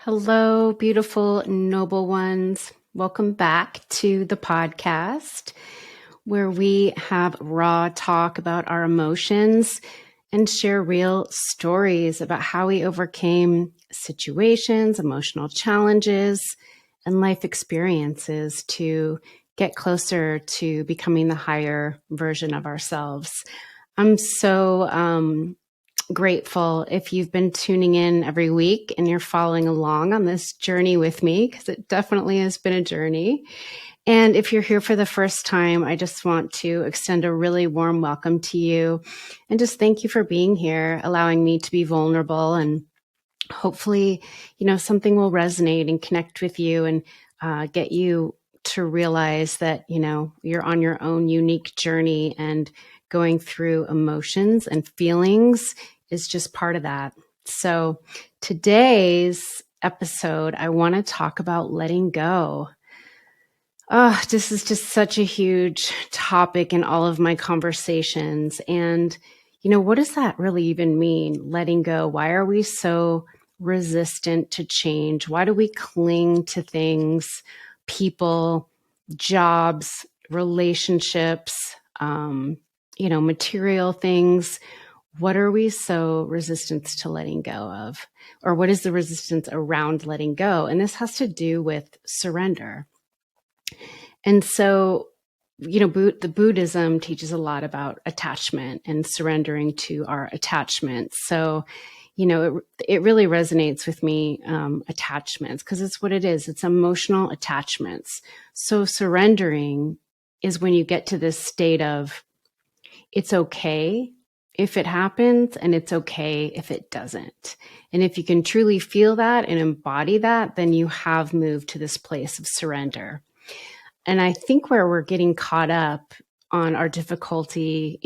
Hello, beautiful, noble ones. Welcome back to the podcast where we have raw talk about our emotions and share real stories about how we overcame situations, emotional challenges, and life experiences to get closer to becoming the higher version of ourselves. I'm so grateful if you've been tuning in every week and you're following along on this journey with me, because it definitely has been a journey. And if you're here for the first time, I just want to extend a really warm welcome to you and just thank you for being here, allowing me to be vulnerable, and hopefully, something will resonate and connect with you and get you to realize that, you're on your own unique journey, and going through emotions and feelings is just part of that. So today's episode, I want to talk about letting go. Oh, this is just such a huge topic in all of my conversations. And, what does that really even mean? Letting go. Why are we so resistant to change? Why do we cling to things, people, jobs, relationships, material things? What are we so resistant to letting go of? Or what is the resistance around letting go? And this has to do with surrender. And so, the Buddhism teaches a lot about attachment and surrendering to our attachments. So, it really resonates with me, attachments, because it's what it is. It's emotional attachments. So surrendering is when you get to this state of, it's okay if it happens, and it's okay if it doesn't. And if you can truly feel that and embody that, then you have moved to this place of surrender. And I think where we're getting caught up on our difficulty,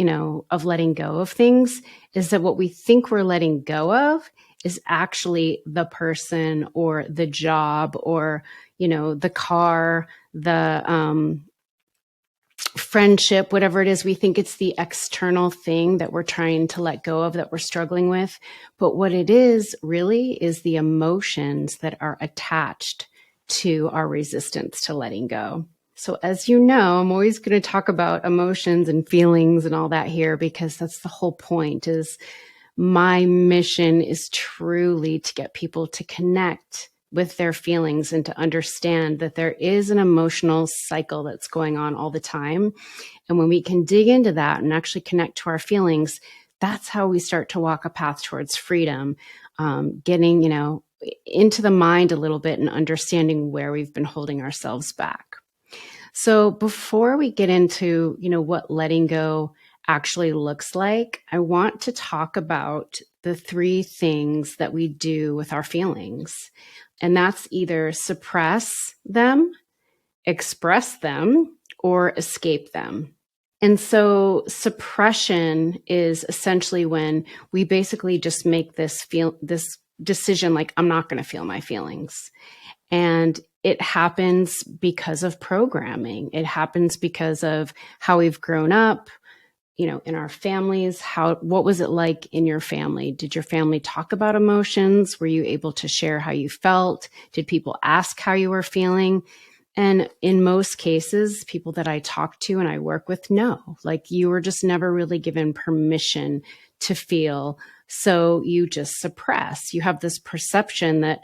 of letting go of things, is that what we think we're letting go of is actually the person or the job or, the car, the friendship, whatever it is. We think it's the external thing that we're trying to let go of, that we're struggling with. But what it is really is the emotions that are attached to our resistance to letting go. So as you know, I'm always going to talk about emotions and feelings and all that here, because that's the whole point. Is my mission is truly to get people to connect with their feelings and to understand that there is an emotional cycle that's going on all the time. And when we can dig into that and actually connect to our feelings, that's how we start to walk a path towards freedom, getting, into the mind a little bit and understanding where we've been holding ourselves back. So before we get into, what letting go actually looks like, I want to talk about the three things that we do with our feelings. And that's either suppress them, express them, or escape them. And so suppression is essentially when we basically just make this decision, like, I'm not going to feel my feelings. And it happens because of programming. It happens because of how we've grown up, in our families. What was it like in your family? Did your family talk about emotions? Were you able to share how you felt? Did people ask how you were feeling? And in most cases, people that I talk to and I work with, no, like, you were just never really given permission to feel. So you just suppress. You have this perception that,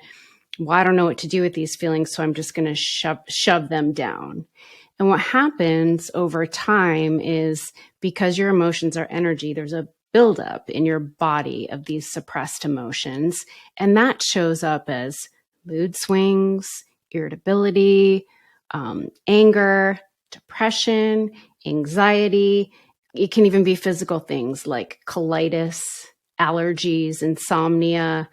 well, I don't know what to do with these feelings, so I'm just going to shove them down. And what happens over time is, because your emotions are energy, there's a buildup in your body of these suppressed emotions. And that shows up as mood swings, irritability, anger, depression, anxiety. It can even be physical things like colitis, allergies, insomnia,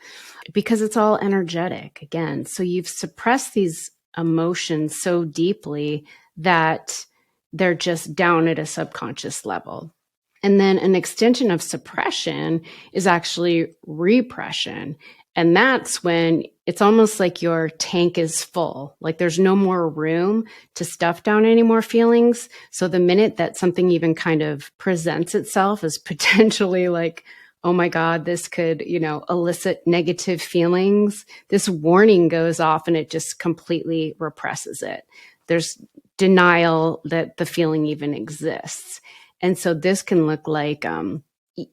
because it's all energetic again. So you've suppressed these emotions so deeply that they're just down at a subconscious level. And then an extension of suppression is actually repression. And that's when it's almost like your tank is full, like there's no more room to stuff down any more feelings. So the minute that something even kind of presents itself as potentially like oh my God, this could, elicit negative feelings, this warning goes off and it just completely represses it. There's denial that the feeling even exists. And so this can look like,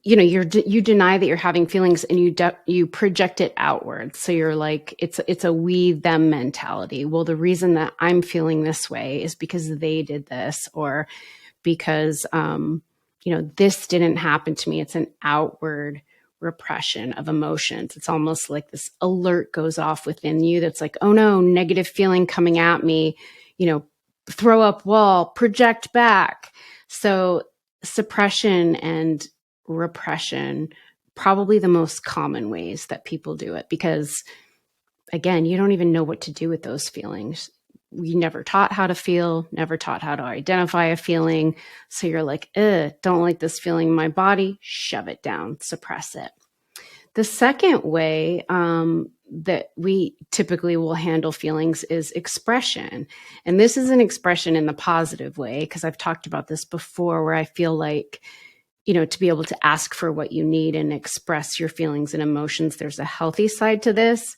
you deny that you're having feelings and you project it outward. So you're like, it's a we them mentality. Well, the reason that I'm feeling this way is because they did this, or because, this didn't happen to me. It's an outward repression of emotions. It's almost like this alert goes off within you that's like, oh no, negative feeling coming at me, throw up wall, project back. So suppression and repression, probably the most common ways that people do it, because again, you don't even know what to do with those feelings. We never taught how to feel, never taught how to identify a feeling. So you're like, don't like this feeling in my body, shove it down, suppress it. The second way that we typically will handle feelings is expression. And this is an expression in the positive way, because I've talked about this before, where I feel like, to be able to ask for what you need and express your feelings and emotions, there's a healthy side to this.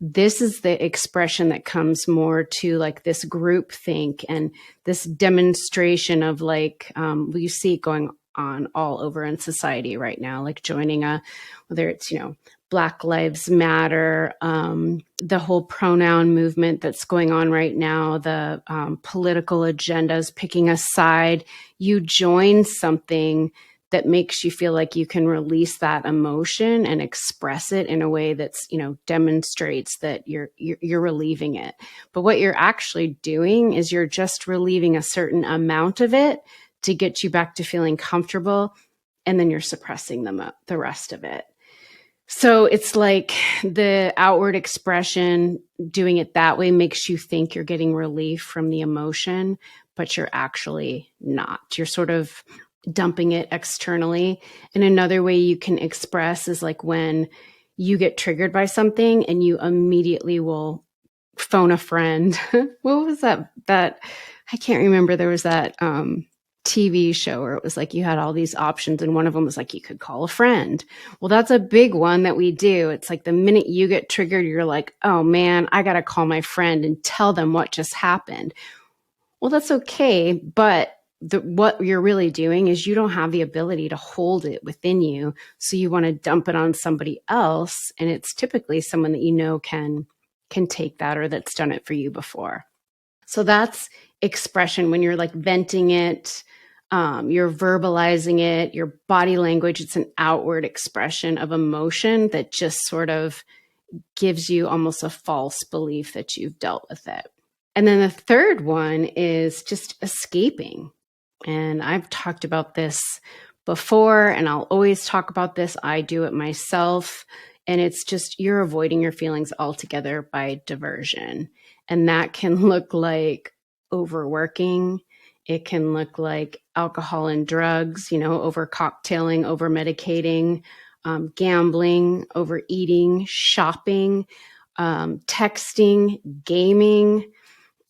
This is the expression that comes more to like this group think and this demonstration of like, you see it going on all over in society right now, like joining whether it's, Black Lives Matter, the whole pronoun movement that's going on right now, the political agendas, picking a side. You join something that makes you feel like you can release that emotion and express it in a way that's, demonstrates that you're relieving it. But what you're actually doing is you're just relieving a certain amount of it to get you back to feeling comfortable, and then you're suppressing the rest of it. So it's like the outward expression, doing it that way makes you think you're getting relief from the emotion, but you're actually not. You're sort of dumping it externally. And another way you can express is like when you get triggered by something and you immediately will phone a friend. What was that? I can't remember. There was that TV show where it was like you had all these options, and one of them was like you could call a friend. Well, that's a big one that we do. It's like the minute you get triggered, you're like, oh man, I got to call my friend and tell them what just happened. Well, that's okay, but what you're really doing is you don't have the ability to hold it within you. So you want to dump it on somebody else. And it's typically someone that can take that, or that's done it for you before. So that's expression, when you're like venting it, you're verbalizing it, your body language, it's an outward expression of emotion that just sort of gives you almost a false belief that you've dealt with it. And then the third one is just escaping. And I've talked about this before, and I'll always talk about this. I do it myself. And it's just you're avoiding your feelings altogether by diversion. And that can look like overworking. It can look like alcohol and drugs, over cocktailing, over medicating, gambling, overeating, shopping, texting, gaming.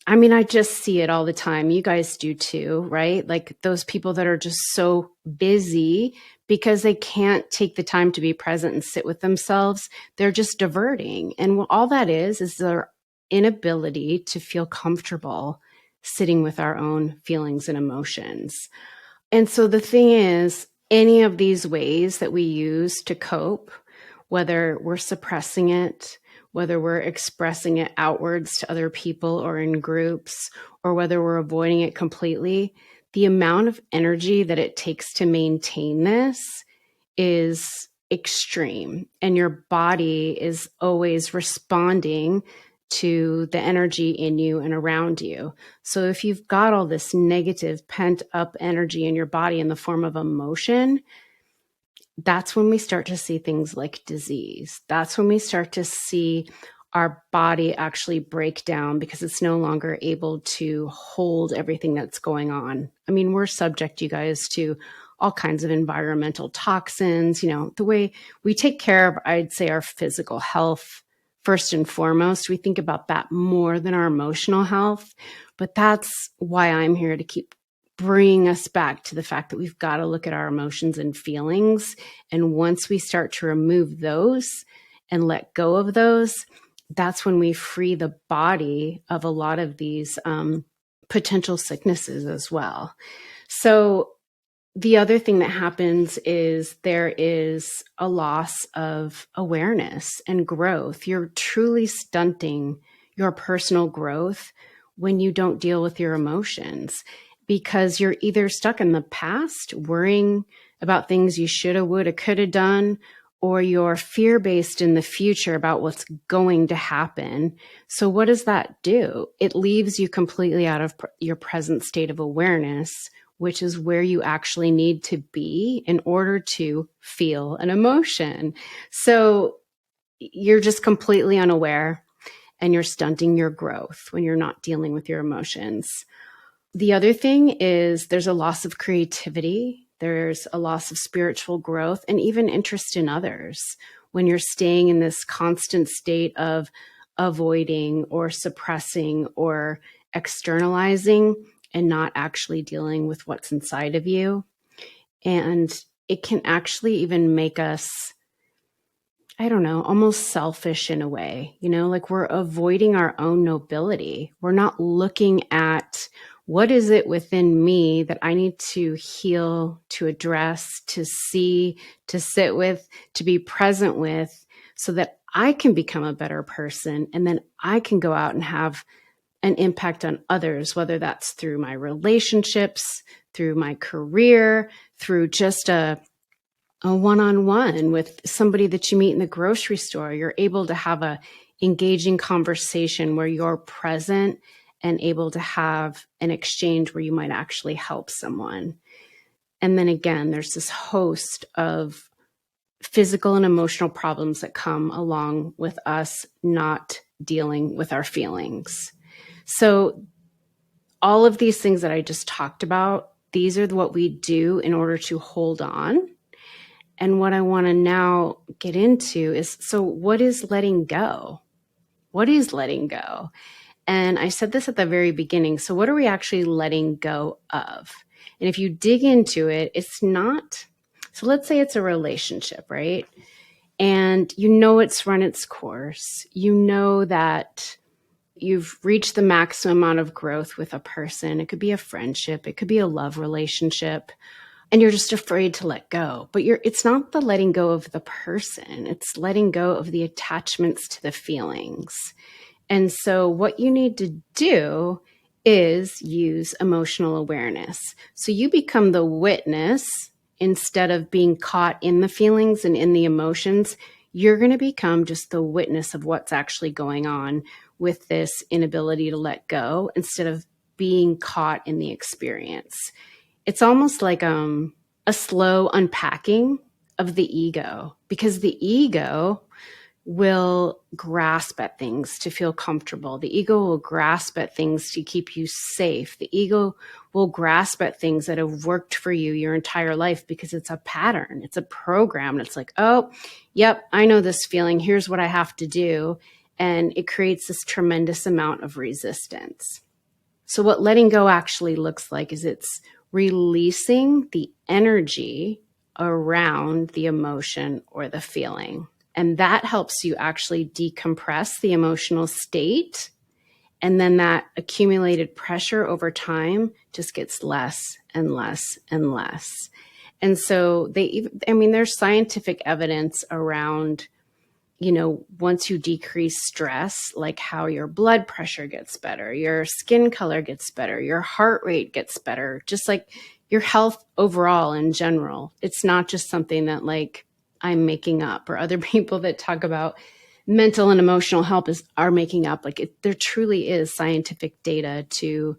I mean, I just see it all the time. You guys do too, right? Like those people that are just so busy because they can't take the time to be present and sit with themselves. They're just diverting. And all that is their inability to feel comfortable sitting with our own feelings and emotions. And so the thing is, any of these ways that we use to cope, whether we're suppressing it, whether we're expressing it outwards to other people or in groups, or whether we're avoiding it completely, the amount of energy that it takes to maintain this is extreme. And your body is always responding to the energy in you and around you. So if you've got all this negative pent up energy in your body in the form of emotion, that's when we start to see things like disease. That's when we start to see our body actually break down because it's no longer able to hold everything that's going on. I mean, we're subject, you guys, to all kinds of environmental toxins. The way we take care of, I'd say, our physical health first and foremost. We think about that more than our emotional health. But that's why I'm here to keep bring us back to the fact that we've got to look at our emotions and feelings. And once we start to remove those and let go of those, that's when we free the body of a lot of these potential sicknesses as well. So the other thing that happens is there is a loss of awareness and growth. You're truly stunting your personal growth when you don't deal with your emotions, because you're either stuck in the past worrying about things you shoulda, woulda, coulda done, or you're fear-based in the future about what's going to happen. So what does that do? It leaves you completely out of your present state of awareness, which is where you actually need to be in order to feel an emotion. So you're just completely unaware and you're stunting your growth when you're not dealing with your emotions. The other thing is there's a loss of creativity. There's a loss of spiritual growth and even interest in others when you're staying in this constant state of avoiding or suppressing or externalizing and not actually dealing with what's inside of you. And it can actually even make us, I don't know, almost selfish in a way, like we're avoiding our own nobility. We're not looking at what is it within me that I need to heal, to address, to see, to sit with, to be present with, so that I can become a better person. And then I can go out and have an impact on others, whether that's through my relationships, through my career, through just a one-on-one with somebody that you meet in the grocery store. You're able to have a engaging conversation where you're present and able to have an exchange where you might actually help someone. And then again, there's this host of physical and emotional problems that come along with us not dealing with our feelings. So all of these things that I just talked about, these are what we do in order to hold on. And what I want to now get into is, so what is letting go? What is letting go? And I said this at the very beginning. So what are we actually letting go of? And if you dig into it, it's not, so let's say it's a relationship, right? And it's run its course. You know that you've reached the maximum amount of growth with a person. It could be a friendship. It could be a love relationship. And you're just afraid to let go. But it's not the letting go of the person. It's letting go of the attachments to the feelings. And so what you need to do is use emotional awareness. So you become the witness instead of being caught in the feelings and in the emotions. You're going to become just the witness of what's actually going on with this inability to let go instead of being caught in the experience. It's almost like a slow unpacking of the ego, because the ego will grasp at things to feel comfortable. The ego will grasp at things to keep you safe. The ego will grasp at things that have worked for you your entire life because it's a pattern. It's a program. And it's like, oh, yep, I know this feeling. Here's what I have to do. And it creates this tremendous amount of resistance. So what letting go actually looks like is it's releasing the energy around the emotion or the feeling. And that helps you actually decompress the emotional state. And then that accumulated pressure over time just gets less and less and less. And so there's scientific evidence around, once you decrease stress, like how your blood pressure gets better, your skin color gets better, your heart rate gets better, just like your health overall in general. It's not just something that like I'm making up, or other people that talk about mental and emotional health are making up. There truly is scientific data to,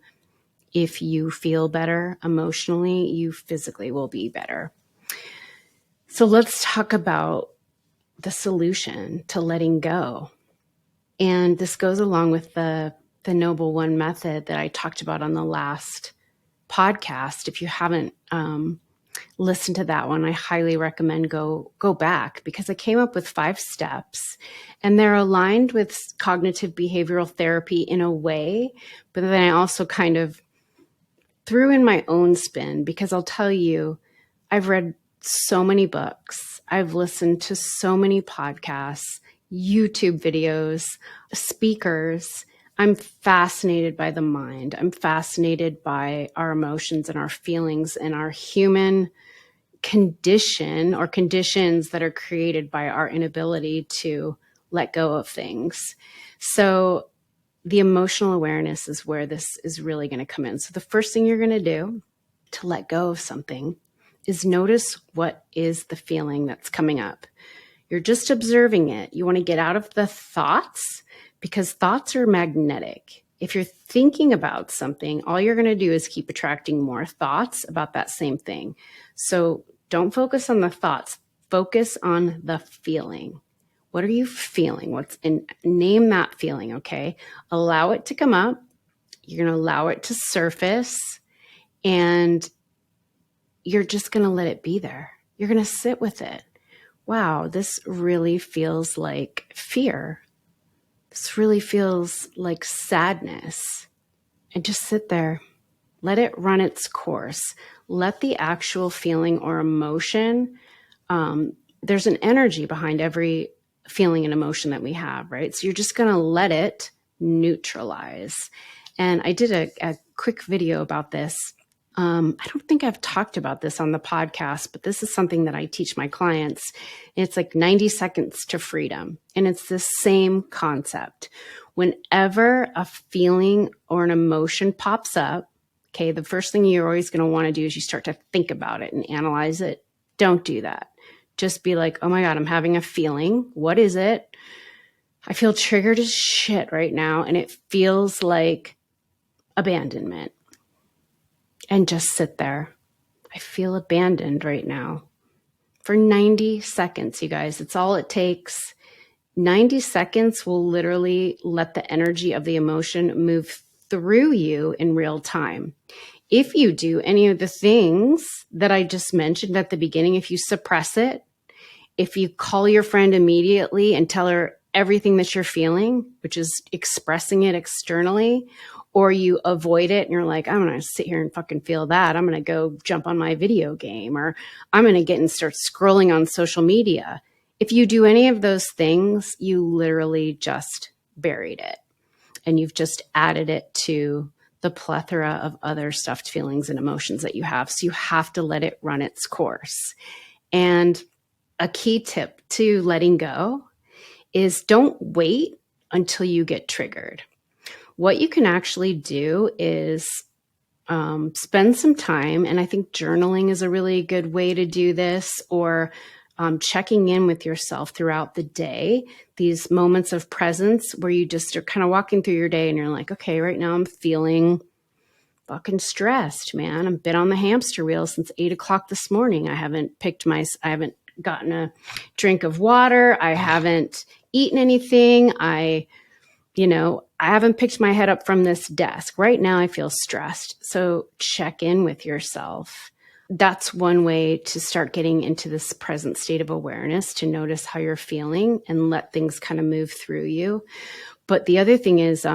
if you feel better emotionally, you physically will be better. So let's talk about the solution to letting go. And this goes along with the Noble One method that I talked about on the last podcast. If you haven't listened to that one, I highly recommend go back, because I came up with 5 steps and they're aligned with cognitive behavioral therapy in a way, but then I also kind of threw in my own spin because I'll tell you, I've read so many books. I've listened to so many podcasts, YouTube videos, speakers. I'm fascinated by the mind. I'm fascinated by our emotions and our feelings and our human condition or conditions that are created by our inability to let go of things. So the emotional awareness is where this is really going to come in. So the first thing you're going to do to let go of something is notice what is the feeling that's coming up. You're just observing it. You want to get out of the thoughts because thoughts are magnetic. If you're thinking about something, all you're going to do is keep attracting more thoughts about that same thing. So don't focus on the thoughts. Focus on the feeling. What are you feeling? Name that feeling, okay? Allow it to come up. You're going to allow it to surface, and you're just going to let it be there. You're going to sit with it. Wow, this really feels like fear. This really feels like sadness. And just sit there. Let it run its course. Let the actual feeling or emotion, there's an energy behind every feeling and emotion that we have, right? So you're just going to let it neutralize. And I did a quick video about this. I don't think I've talked about this on the podcast, but this is something that I teach my clients. It's like 90 seconds to freedom. And it's the same concept. Whenever a feeling or an emotion pops up, okay, the first thing you're always going to want to do is you start to think about it and analyze it. Don't do that. Just be like, oh my God, I'm having a feeling. What is it? I feel triggered as shit right now. And it feels like abandonment. And just sit there. I feel abandoned right now. For 90 seconds, you guys, it's all it takes. 90 seconds will literally let the energy of the emotion move through you in real time. If you do any of the things that I just mentioned at the beginning, if you suppress it, if you call your friend immediately and tell her everything that you're feeling, which is expressing it externally, or you avoid it and you're like, I'm going to sit here and fucking feel that. I'm going to go jump on my video game, or I'm going to get and start scrolling on social media. If you do any of those things, you literally just buried it and you've just added it to the plethora of other stuffed feelings and emotions that you have. So you have to let it run its course. And a key tip to letting go is don't wait until you get triggered. What you can actually do is spend some time, and I think journaling is a really good way to do this, or checking in with yourself throughout the day, these moments of presence where you just are kind of walking through your day and you're like, okay, right now I'm feeling fucking stressed, man. I've been on the hamster wheel since 8 o'clock this morning. I haven't gotten a drink of water. I haven't eaten anything. I haven't picked my head up from this desk. Right now I feel stressed. So check in with yourself. That's one way to start getting into this present state of awareness, to notice how you're feeling and let things kind of move through you. But the other thing is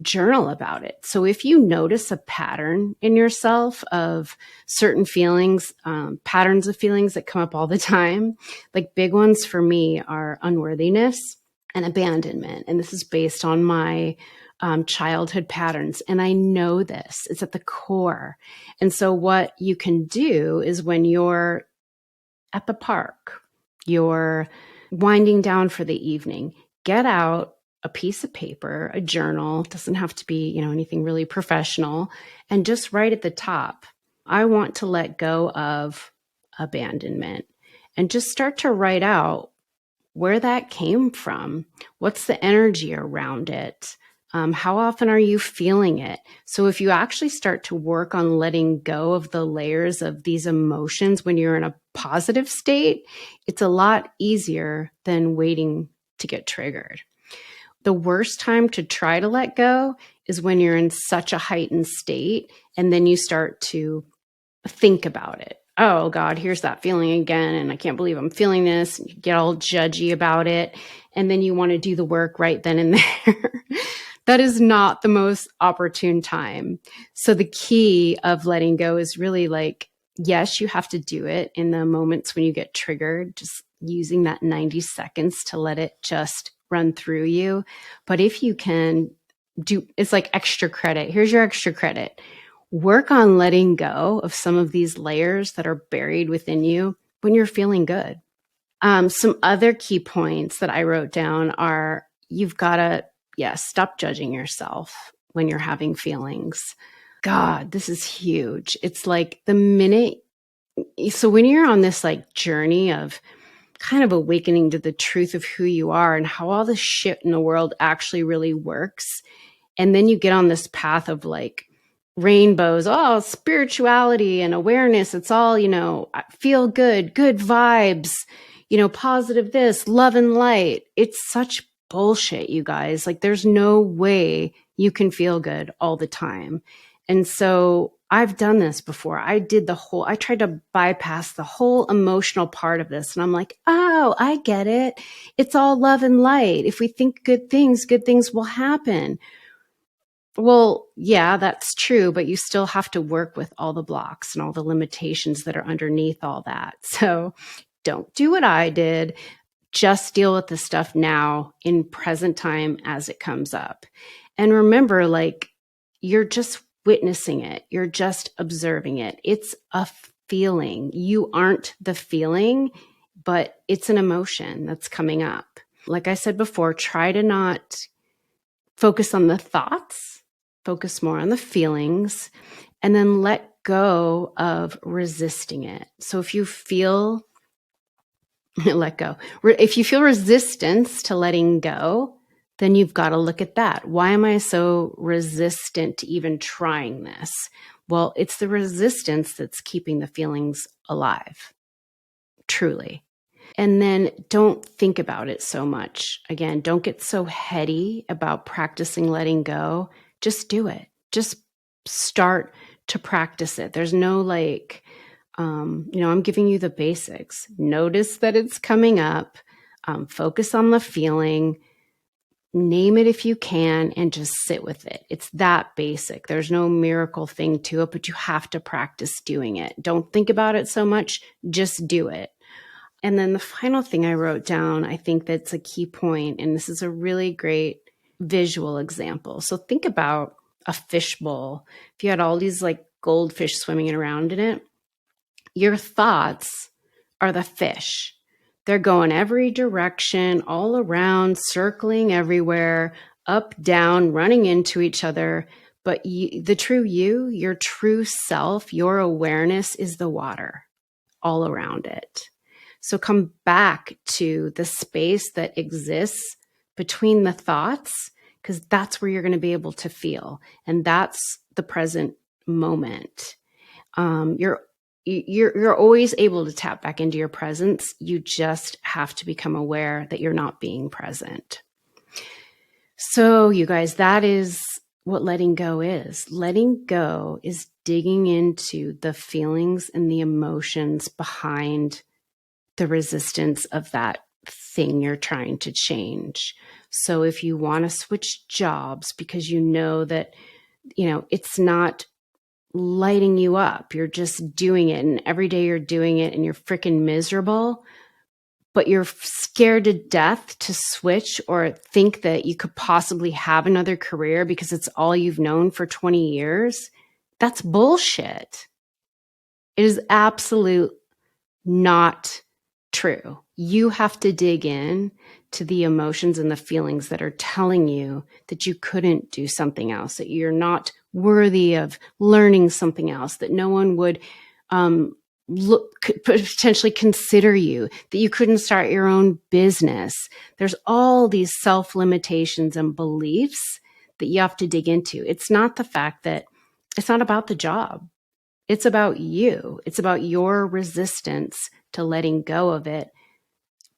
journal about it. So if you notice a pattern in yourself of certain feelings, patterns of feelings that come up all the time, like big ones for me are unworthiness and abandonment. And this is based on my childhood patterns. And I know this, it's at the core. And so what you can do is when you're at the park, you're winding down for the evening, get out a piece of paper, a journal, doesn't have to be, anything really professional, and just write at the top, I want to let go of abandonment, and just start to write out where that came from. What's the energy around it? How often are you feeling it? So if you actually start to work on letting go of the layers of these emotions when you're in a positive state, it's a lot easier than waiting to get triggered. The worst time to try to let go is when you're in such a heightened state and then you start to think about it. Oh God, here's that feeling again. And I can't believe I'm feeling this. And you get all judgy about it. And then you want to do the work right then and there. That is not the most opportune time. So the key of letting go is really like, yes, you have to do it in the moments when you get triggered, just using that 90 seconds to let it just run through you. But if you can do, it's like extra credit. Here's your extra credit. Work on letting go of some of these layers that are buried within you when you're feeling good. Some other key points that I wrote down are you've got to, stop judging yourself when you're having feelings. God, this is huge. It's like the minute, so when you're on this like journey of kind of awakening to the truth of who you are and how all this shit in the world actually really works, and then you get on this path of like rainbows, oh, spirituality and awareness. It's all, feel good, good vibes, positive this, love and light. It's such bullshit, you guys. Like there's no way you can feel good all the time. And so I've done this before. I tried to bypass the whole emotional part of this. And I'm like, oh, I get it. It's all love and light. If we think good things will happen. Well, yeah, that's true, but you still have to work with all the blocks and all the limitations that are underneath all that. So don't do what I did. Just deal with the stuff now in present time as it comes up. And remember, like, you're just witnessing it. You're just observing it. It's a feeling. You aren't the feeling, but it's an emotion that's coming up. Like I said before, try to not focus on the thoughts, focus more on the feelings, and then let go of resisting it. So if you feel, let go. If you feel resistance to letting go, then you've got to look at that. Why am I so resistant to even trying this? Well, it's the resistance that's keeping the feelings alive, truly. And then don't think about it so much. Again, don't get so heady about practicing letting go. Just do it. Just start to practice it. There's no like, I'm giving you the basics. Notice that it's coming up. Focus on the feeling. Name it if you can and just sit with it. It's that basic. There's no miracle thing to it, but you have to practice doing it. Don't think about it so much. Just do it. And then the final thing I wrote down, I think that's a key point, and this is a really great visual example. So think about a fishbowl. If you had all these like goldfish swimming around in it, your thoughts are the fish. They're going every direction, all around, circling everywhere, up, down, running into each other. But the true you, your true self, your awareness is the water all around it. So come back to the space that exists between the thoughts, because that's where you're going to be able to feel. And that's the present moment. You're always able to tap back into your presence. You just have to become aware that you're not being present. So you guys, that is what letting go is. Letting go is digging into the feelings and the emotions behind the resistance of that thing you're trying to change. So if you want to switch jobs because you know that, it's not lighting you up, you're just doing it, and every day you're doing it and you're freaking miserable, but you're scared to death to switch or think that you could possibly have another career because it's all you've known for 20 years, that's bullshit. It is absolute not true. You have to dig in to the emotions and the feelings that are telling you that you couldn't do something else, that you're not worthy of learning something else, that no one would could potentially consider you, that you couldn't start your own business. There's all these self-limitations and beliefs that you have to dig into. It's not the fact that it's not about the job. It's about you. It's about your resistance to letting go of it,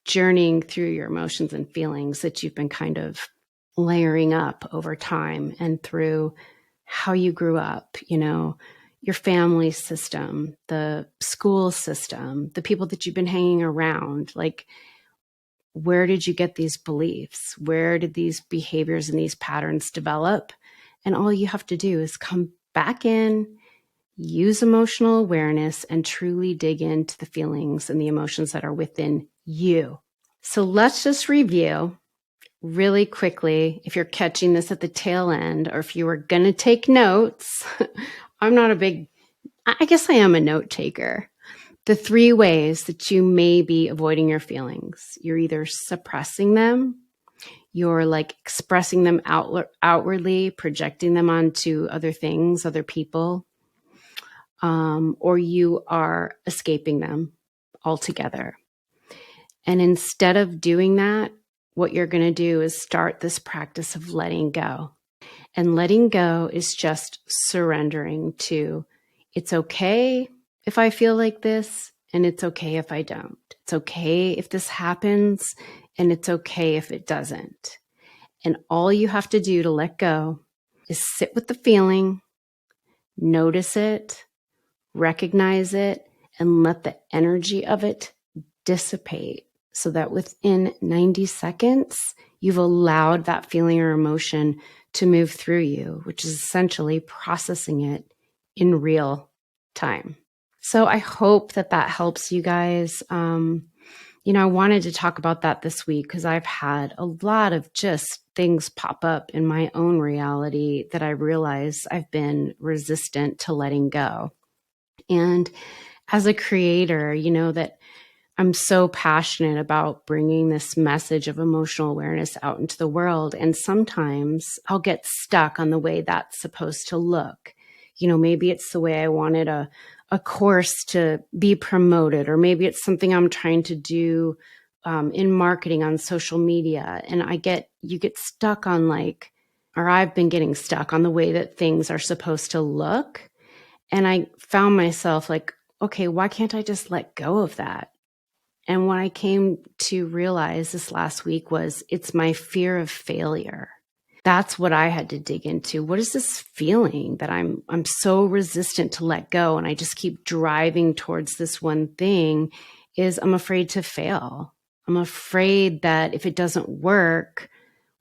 journeying through your emotions and feelings that you've been kind of layering up over time and through how you grew up, your family system, the school system, the people that you've been hanging around. Like where did you get these beliefs? Where did these behaviors and these patterns develop? And all you have to do is come back in, use emotional awareness, and truly dig into the feelings and the emotions that are within you. So let's just review really quickly. If you're catching this at the tail end, or if you were going to take notes, I guess I am a note taker. The 3 ways that you may be avoiding your feelings. You're either suppressing them, you're like expressing them outwardly, projecting them onto other things, other people, or you are escaping them altogether. And instead of doing that, what you're going to do is start this practice of letting go. And letting go is just surrendering to, it's okay if I feel like this, and it's okay if I don't. It's okay if this happens, and it's okay if it doesn't. And all you have to do to let go is sit with the feeling, notice it, recognize it, and let the energy of it dissipate, so that within 90 seconds, you've allowed that feeling or emotion to move through you, which is essentially processing it in real time. So I hope that helps you guys. I wanted to talk about that this week because I've had a lot of just things pop up in my own reality that I realize I've been resistant to letting go. And as a creator, that I'm so passionate about bringing this message of emotional awareness out into the world. And sometimes I'll get stuck on the way that's supposed to look. Maybe it's the way I wanted a course to be promoted, or maybe it's something I'm trying to do in marketing on social media. And you get stuck on I've been getting stuck on the way that things are supposed to look. And I found myself okay, why can't I just let go of that? And what I came to realize this last week was it's my fear of failure. That's what I had to dig into. What is this feeling that I'm so resistant to let go, and I just keep driving towards this one thing? Is I'm afraid to fail. I'm afraid that if it doesn't work,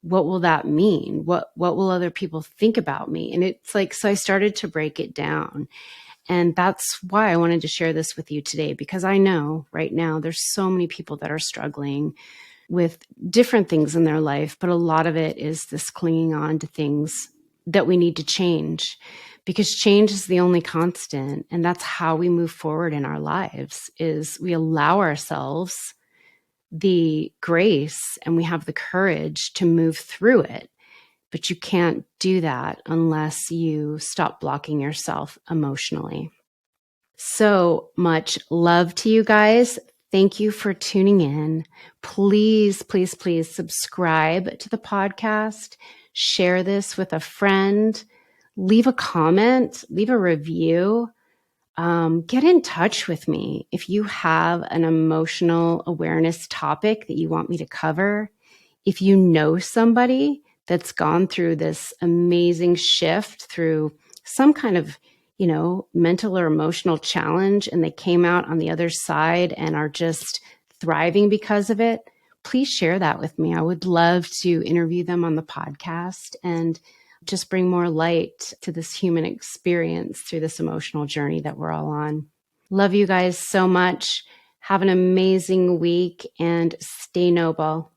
what will that mean? What will other people think about me? And it's so I started to break it down. And that's why I wanted to share this with you today, because I know right now there's so many people that are struggling with different things in their life, but a lot of it is this clinging on to things that we need to change, because change is the only constant. And that's how we move forward in our lives, is we allow ourselves the grace and we have the courage to move through it. But you can't do that unless you stop blocking yourself emotionally. So much love to you guys. Thank you for tuning in. Please, please, please subscribe to the podcast. Share this with a friend. Leave a comment. Leave a review. Get in touch with me if you have an emotional awareness topic that you want me to cover. If you know somebody that's gone through this amazing shift through some kind of, mental or emotional challenge, and they came out on the other side and are just thriving because of it, please share that with me. I would love to interview them on the podcast and just bring more light to this human experience through this emotional journey that we're all on. Love you guys so much. Have an amazing week and stay noble.